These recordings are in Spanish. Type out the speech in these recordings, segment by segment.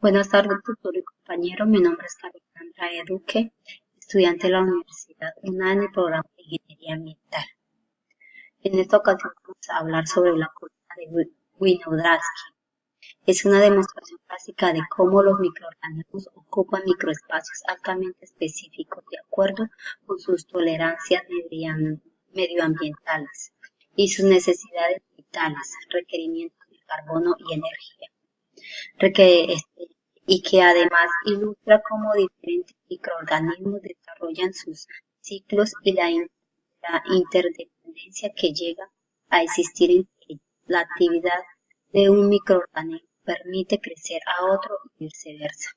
Buenas tardes, tutor y compañero. Mi nombre es Carolina Duque, estudiante de la Universidad UNAM en el programa de Ingeniería Ambiental. En esta ocasión vamos a hablar sobre la columna de Winogradsky. Es una demostración clásica de cómo los microorganismos ocupan microespacios altamente específicos de acuerdo con sus tolerancias medioambientales y sus necesidades vitales, requerimientos de carbono y energía y que además ilustra cómo diferentes microorganismos desarrollan sus ciclos y la interdependencia que llega a existir en ellos. La actividad de un microorganismo permite crecer a otro y viceversa.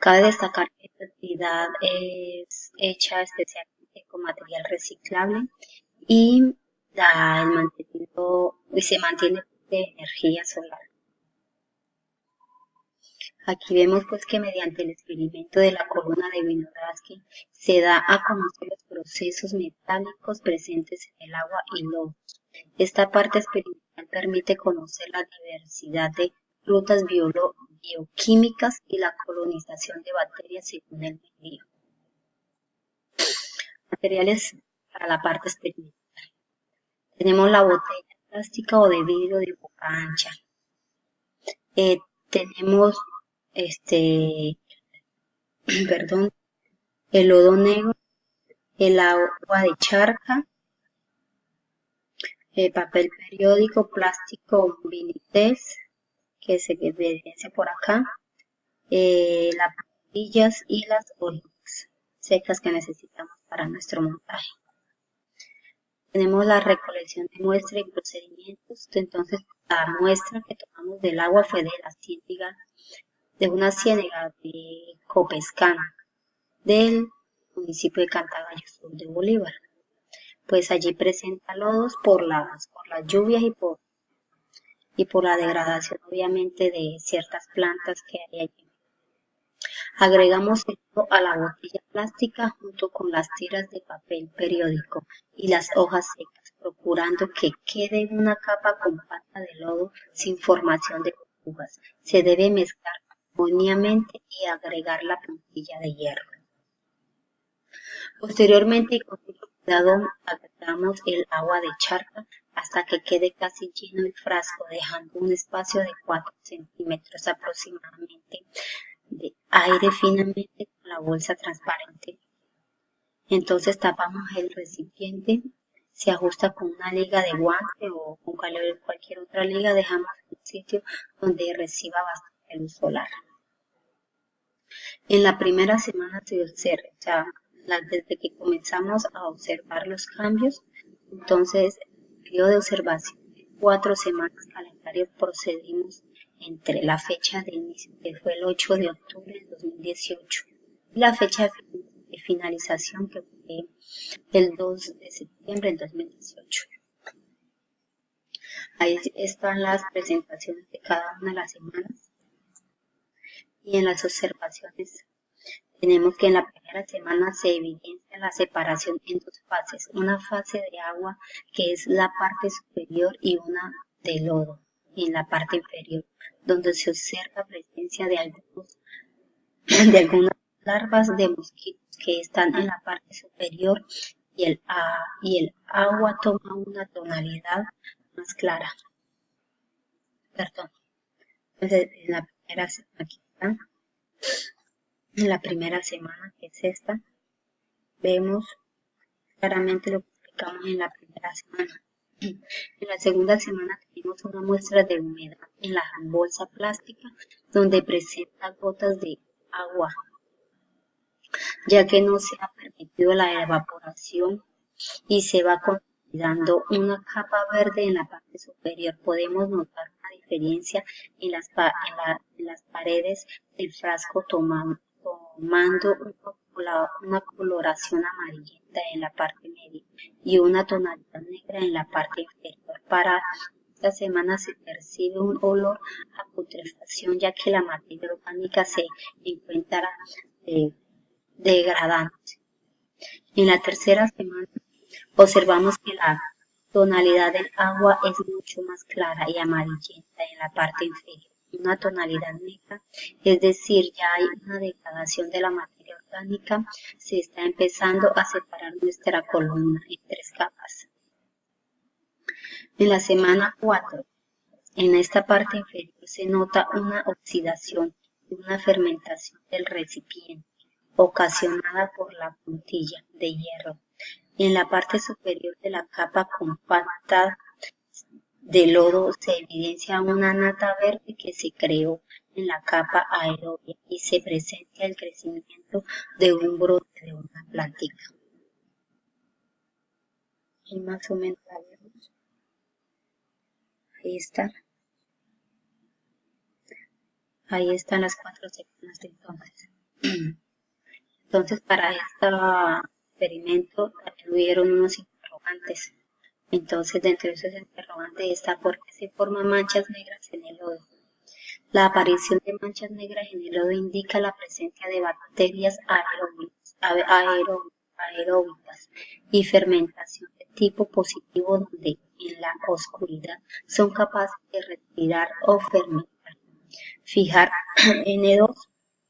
Cabe destacar que esta actividad es hecha especialmente con material reciclable y se mantiene de energía solar. Aquí vemos pues que mediante el experimento de la columna de Winogradsky se da a conocer los procesos metálicos presentes en el agua y lodo. Esta parte experimental permite conocer la diversidad de rutas bioquímicas y la colonización de bacterias según el medio. Materiales para la parte experimental. Tenemos la botella plástica o de vidrio de boca ancha. Tenemos perdón, el lodo negro, el agua de charca, el papel periódico, plástico vinitex, que se evidencia por acá, las pastillas y las hojas secas que necesitamos para nuestro montaje. Tenemos la recolección de muestra y procedimientos. Entonces, la muestra que tomamos del agua fue de una ciénaga de Copescana, del municipio de Cantagallo, sur de Bolívar. Pues allí presenta lodos por las lluvias y por la degradación obviamente de ciertas plantas que hay allí. Agregamos esto a la botella plástica junto con las tiras de papel periódico y las hojas secas, procurando que quede una capa compacta de lodo sin formación de burbujas. Se debe mezclar armónicamente y agregar la puntilla de hierro. Posteriormente y con mucho cuidado agregamos el agua de charca hasta que quede casi lleno el frasco, dejando un espacio de 4 centímetros aproximadamente de aire finamente con la bolsa transparente. Entonces tapamos el recipiente, se ajusta con una liga de guante o con cualquier otra liga, dejamos un sitio donde reciba bastante luz solar. En la primera semana se observa, desde que comenzamos a observar los cambios, entonces el periodo de observación de 4 semanas calendario procedimos entre la fecha de inicio, que fue el 8 de octubre de 2018, y la fecha de finalización, que fue el 2 de septiembre del 2018. Ahí están las presentaciones de cada una de las semanas. Y en las observaciones tenemos que en la primera semana se evidencia la separación en dos fases, una fase de agua que es la parte superior y una de lodo en la parte inferior, donde se observa presencia de algunas larvas de mosquitos que están en la parte superior y el agua toma una tonalidad más clara. Perdón. Entonces, aquí está. En la primera semana, que es esta, vemos claramente lo que explicamos en la primera semana. En la segunda semana tenemos una muestra de humedad en la bolsa plástica donde presenta gotas de agua, ya que no se ha permitido la evaporación y se va consolidando una capa verde en la parte superior. Podemos notar una diferencia en las paredes del frasco tomando una coloración amarillenta en la parte media y una tonalidad negra en la parte inferior. Para esta semana se percibe un olor a putrefacción, ya que la materia orgánica se encuentra degradándose. En la tercera semana observamos que la tonalidad del agua es mucho más clara y amarillenta en la parte inferior. una tonalidad negra, es decir, ya hay una degradación de la materia orgánica, se está empezando a separar nuestra columna en 3 capas. En la semana 4, en esta parte inferior se nota una oxidación y una fermentación del recipiente, ocasionada por la puntilla de hierro. En la parte superior de la capa compacta de lodo se evidencia una nata verde que se creó en la capa aerobia y se presencia el crecimiento de un brote de una plántica. Y más o menos la vemos. Ahí está. Ahí están las 4 semanas de entonces. Entonces, para este experimento tuvieron unos interrogantes. Entonces, dentro de esos interrogantes está por qué se forman manchas negras en el lodo. La aparición de manchas negras en el lodo indica la presencia de bacterias aeróbicas y fermentación de tipo positivo donde en la oscuridad son capaces de respirar o fermentar. Fijar N2,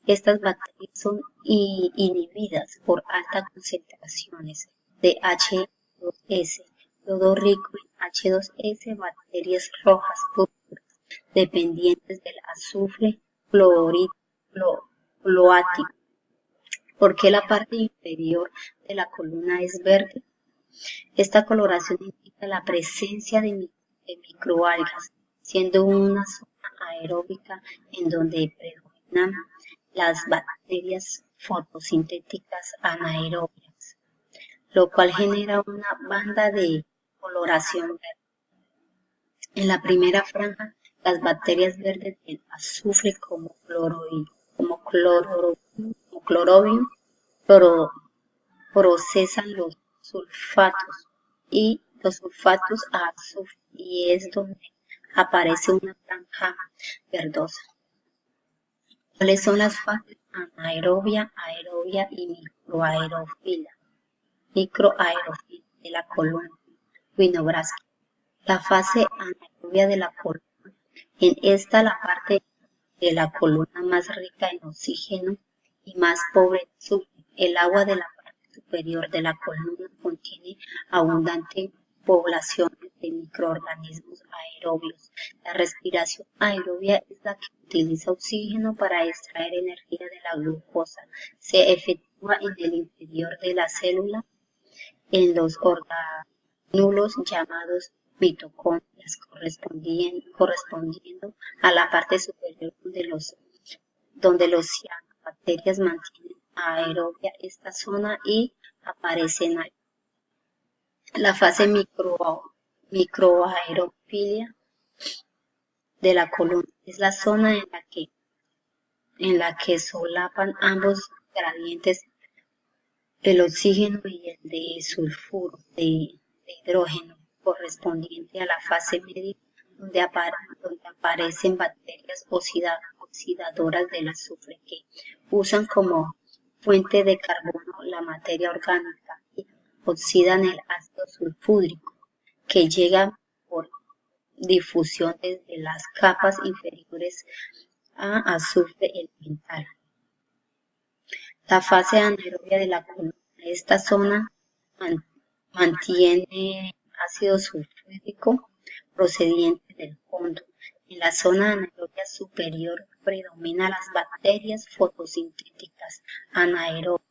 estas bacterias son inhibidas por altas concentraciones de H2S, lodo rico en H2S, bacterias rojas púrpuras dependientes del azufre cloático. ¿Por qué la parte inferior de la columna es verde? Esta coloración indica la presencia de microalgas, siendo una zona aeróbica en donde predominan las bacterias fotosintéticas anaerobias, lo cual genera una banda de coloración verde. En la primera franja, las bacterias verdes del azufre como clorobium procesan los sulfatos a azufre y es donde aparece una franja verdosa. ¿Cuáles son las fases anaerobia, aerobia y microaerofila de la columna Winogradsky? La fase anaerobia de la columna. En esta la parte de la columna más rica en oxígeno y más pobre en azufre. El agua de la parte superior de la columna contiene abundante población de microorganismos aerobios. La respiración aerobia es la que utiliza oxígeno para extraer energía de la glucosa. Se efectúa en el interior de la célula, en los orgánulos llamados mitocondrias, correspondiendo a la parte superior donde los cianobacterias mantienen aerobia esta zona y aparecen ahí. La fase microaerofilia de la columna es la zona en la que solapan ambos gradientes, el oxígeno y el de sulfuro de hidrógeno, correspondiente a la fase media, donde aparecen bacterias oxidadoras del azufre que usan como fuente de carbono la materia orgánica y oxidan el ácido sulfúrico, que llega por difusión desde las capas inferiores a azufre elemental. La fase anaerobia de la columna. Esta zona mantiene ácido sulfúrico procedente del fondo. En la zona anaerobia superior predominan las bacterias fotosintéticas anaerobias.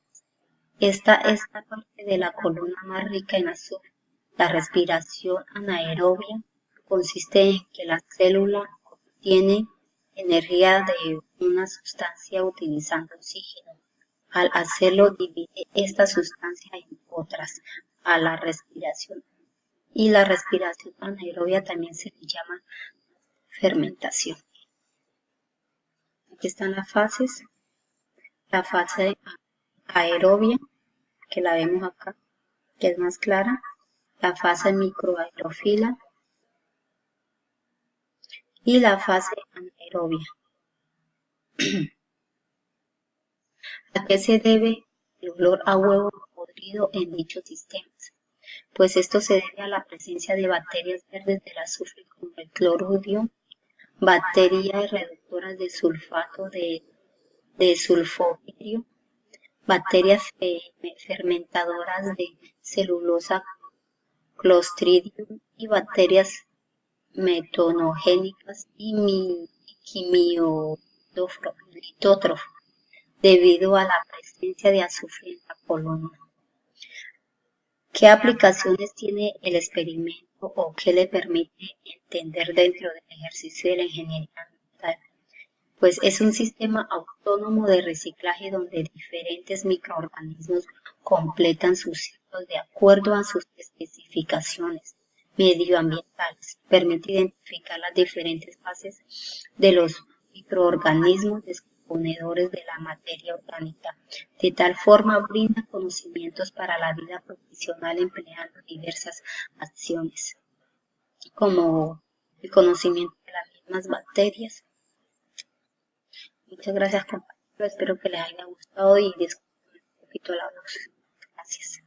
Esta es la parte de la columna más rica en azufre. La respiración anaerobia consiste en que la célula obtiene energía de una sustancia utilizando oxígeno. Al hacerlo, divide esta sustancia en otras a la respiración. Y la respiración anaerobia también se le llama fermentación. Aquí están las fases. La fase aerobia, que la vemos acá, que es más clara. La fase microaerofila y la fase anaerobia. ¿A qué se debe el olor a huevo podrido en dichos sistemas? Pues esto se debe a la presencia de bacterias verdes del azufre como el cloridium bacterias reductoras de sulfato de sulfohidrato, bacterias fermentadoras de celulosa Clostridium y bacterias metonogénicas y quimiolitótrofos debido a la presencia de azufre en la colonia. ¿Qué aplicaciones tiene el experimento o qué le permite entender dentro del ejercicio de la ingeniería ambiental? Pues es un sistema autónomo de reciclaje donde diferentes microorganismos completan sus ciclos de acuerdo a sus especificaciones medioambientales. Permite identificar las diferentes fases de los microorganismos descomponedores de la materia orgánica. De tal forma brinda conocimientos para la vida profesional empleando diversas acciones, como el conocimiento de las mismas bacterias. Muchas gracias, compañeros. Espero que les haya gustado y disculpen un poquito la voz. Gracias.